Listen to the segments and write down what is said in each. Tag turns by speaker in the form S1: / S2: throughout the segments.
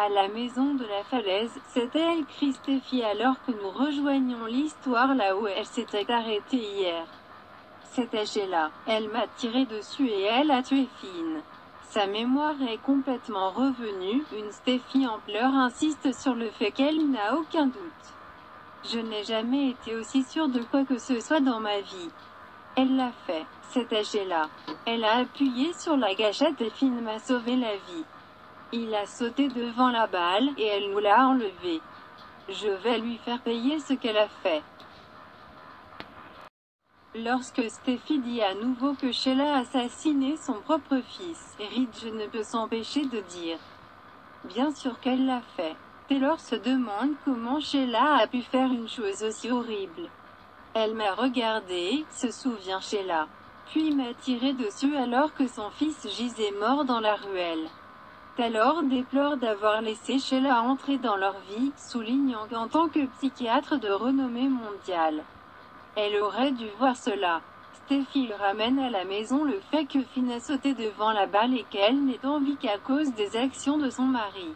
S1: À la maison de la falaise, c'est elle, crie Steffi alors que nous rejoignons l'histoire là où elle s'était arrêtée hier. C'était Sheila. Elle m'a tiré dessus et elle a tué Finn. Sa mémoire est complètement revenue. Une Steffi en pleurs insiste sur le fait qu'elle n'a aucun doute. Je n'ai jamais été aussi sûre de quoi que ce soit dans ma vie. Elle l'a fait. C'était Sheila. Elle a appuyé sur la gâchette et Finn m'a sauvé la vie. Il a sauté devant la balle et elle nous l'a enlevé. Je vais lui faire payer ce qu'elle a fait. Lorsque Steffi dit à nouveau que Sheila a assassiné son propre fils, Ridge ne peut s'empêcher de dire « Bien sûr qu'elle l'a fait ». Taylor se demande comment Sheila a pu faire une chose aussi horrible. Elle m'a regardé, se souvient Sheila. Puis m'a tiré dessus alors que son fils gisait mort dans la ruelle. Taylor déplore d'avoir laissé Sheila entrer dans leur vie, soulignant qu'en tant que psychiatre de renommée mondiale, elle aurait dû voir cela. Steffi le ramène à la maison le fait que Finn a sauté devant la balle et qu'elle n'est en vie qu'à cause des actions de son mari.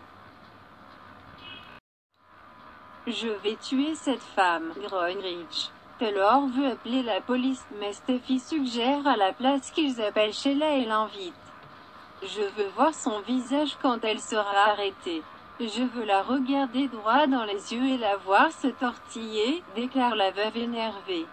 S1: Je vais tuer cette femme, grogne Ridge. Taylor veut appeler la police, mais Steffi suggère à la place qu'ils appellent Sheila et l'invite. Je veux voir son visage quand elle sera arrêtée. Je veux la regarder droit dans les yeux et la voir se tortiller, déclare la veuve énervée.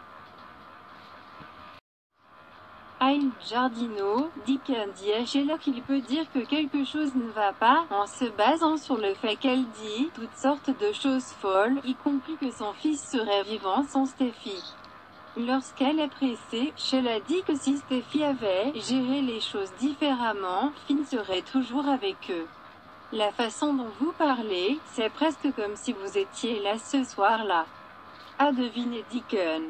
S1: Aïe, Jardino, Deacon dit à Sheila qu'il peut dire que quelque chose ne va pas, en se basant sur le fait qu'elle dit toutes sortes de choses folles, y compris que son fils serait vivant sans Steffi. Lorsqu'elle est pressée, Sheila dit que si Steffi avait géré les choses différemment, Finn serait toujours avec eux. La façon dont vous parlez, c'est presque comme si vous étiez là ce soir-là. A deviné Deacon.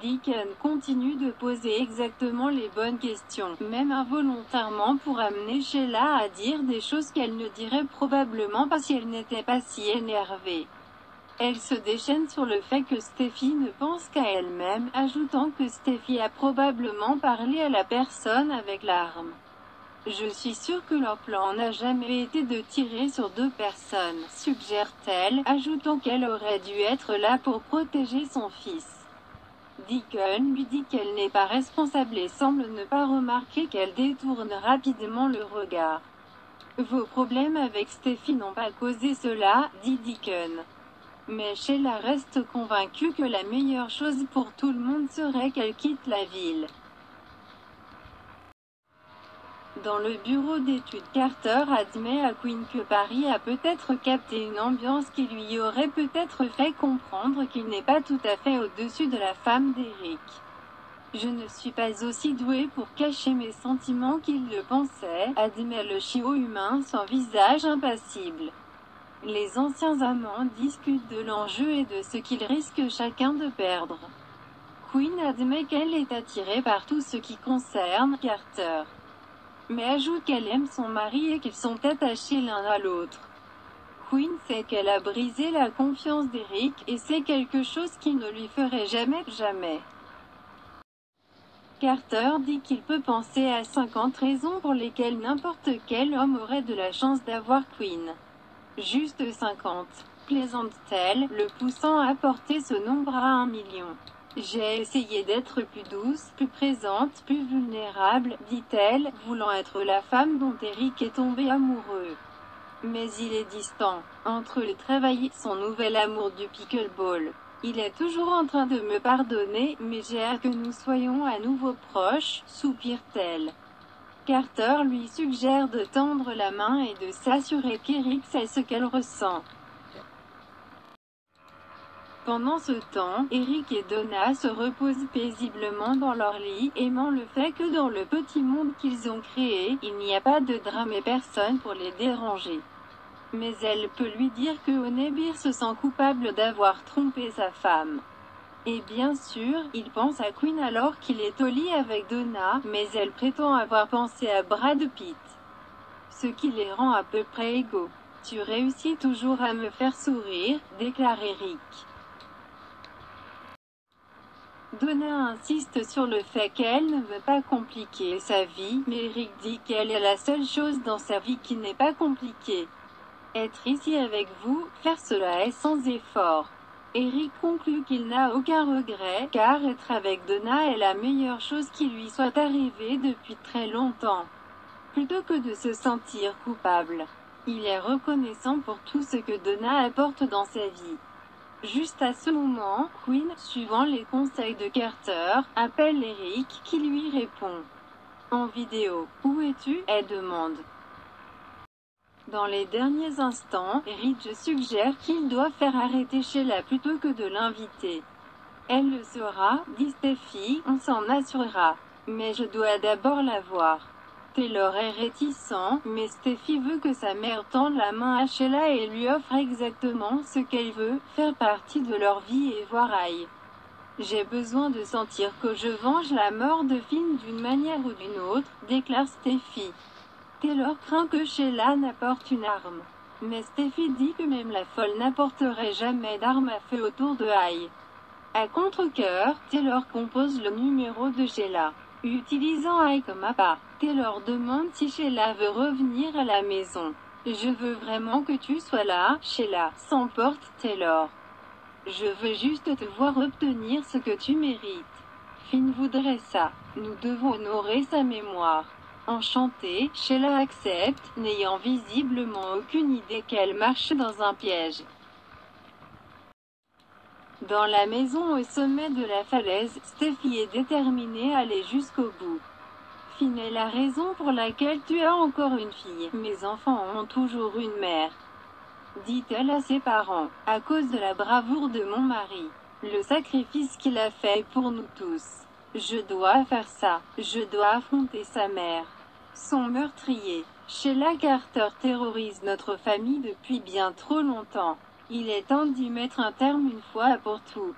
S1: Deacon continue de poser exactement les bonnes questions, même involontairement pour amener Sheila à dire des choses qu'elle ne dirait probablement pas si elle n'était pas si énervée. Elle se déchaîne sur le fait que Steffi ne pense qu'à elle-même, ajoutant que Steffi a probablement parlé à la personne avec l'arme. Je suis sûre que leur plan n'a jamais été de tirer sur deux personnes, suggère-t-elle, ajoutant qu'elle aurait dû être là pour protéger son fils. Deacon lui dit qu'elle n'est pas responsable et semble ne pas remarquer qu'elle détourne rapidement le regard. Vos problèmes avec Steffi n'ont pas causé cela, dit Deacon. Mais Sheila reste convaincue que la meilleure chose pour tout le monde serait qu'elle quitte la ville. Dans le bureau d'études, Carter admet à Quinn que Paris a peut-être capté une ambiance qui lui aurait peut-être fait comprendre qu'il n'est pas tout à fait au-dessus de la femme d'Eric. Je ne suis pas aussi douée pour cacher mes sentiments qu'il le pensait, admet le chiot humain sans visage impassible. Les anciens amants discutent de l'enjeu et de ce qu'ils risquent chacun de perdre. Quinn admet qu'elle est attirée par tout ce qui concerne Carter, mais ajoute qu'elle aime son mari et qu'ils sont attachés l'un à l'autre. Quinn sait qu'elle a brisé la confiance d'Eric, et c'est quelque chose qui ne lui ferait jamais. Carter dit qu'il peut penser à 50 raisons pour lesquelles n'importe quel homme aurait de la chance d'avoir Quinn. Juste 50, plaisante-t-elle, le poussant à porter ce nombre à 1 million. J'ai essayé d'être plus douce, plus présente, plus vulnérable, dit-elle, voulant être la femme dont Eric est tombé amoureux. Mais il est distant. Entre le travail et son nouvel amour du pickleball. Il est toujours en train de me pardonner, mais j'ai hâte que nous soyons à nouveau proches, soupire-t-elle. Carter lui suggère de tendre la main et de s'assurer qu'Eric sait ce qu'elle ressent. Pendant ce temps, Eric et Donna se reposent paisiblement dans leur lit, aimant le fait que dans le petit monde qu'ils ont créé, il n'y a pas de drame et personne pour les déranger. Mais elle peut lui dire que Onebir se sent coupable d'avoir trompé sa femme. Et bien sûr, il pense à Quinn alors qu'il est au lit avec Donna, mais elle prétend avoir pensé à Brad Pitt. Ce qui les rend à peu près égaux. Tu réussis toujours à me faire sourire, déclare Eric. Donna insiste sur le fait qu'elle ne veut pas compliquer sa vie, mais Eric dit qu'elle est la seule chose dans sa vie qui n'est pas compliquée. Être ici avec vous, faire cela est sans effort. Eric conclut qu'il n'a aucun regret, car être avec Donna est la meilleure chose qui lui soit arrivée depuis très longtemps. Plutôt que de se sentir coupable, il est reconnaissant pour tout ce que Donna apporte dans sa vie. Juste à ce moment, Quinn, suivant les conseils de Carter, appelle Eric, qui lui répond en vidéo. « Où es-tu » elle demande. Dans les derniers instants, Eric suggère qu'il doit faire arrêter Sheila plutôt que de l'inviter. « Elle le saura, dit Steffi, on s'en assurera. Mais je dois d'abord la voir. » Taylor est réticent, mais Steffi veut que sa mère tende la main à Sheila et lui offre exactement ce qu'elle veut, faire partie de leur vie et voir Aïe. « J'ai besoin de sentir que je venge la mort de Finn d'une manière ou d'une autre, déclare Steffi. Taylor craint que Sheila n'apporte une arme. Mais Steffi dit que même la folle n'apporterait jamais d'arme à feu autour de Aïe. À contre-cœur, Taylor compose le numéro de Sheila. Utilisant Aïe comme appât, Taylor demande si Sheila veut revenir à la maison. « Je veux vraiment que tu sois là, Sheila », s'emporte Taylor. « Je veux juste te voir obtenir ce que tu mérites. Finn voudrait ça. Nous devons honorer sa mémoire. » Enchantée, Sheila accepte, n'ayant visiblement aucune idée qu'elle marche dans un piège. Dans la maison au sommet de la falaise, Steffi est déterminée à aller jusqu'au bout. « Finn est la raison pour laquelle tu as encore une fille. Mes enfants ont toujours une mère. » dit-elle à ses parents. « À cause de la bravoure de mon mari. Le sacrifice qu'il a fait pour nous tous. Je dois faire ça. Je dois affronter sa mère. Son meurtrier. Sheila Carter terrorise notre famille depuis bien trop longtemps. Il est temps d'y mettre un terme une fois pour tout. »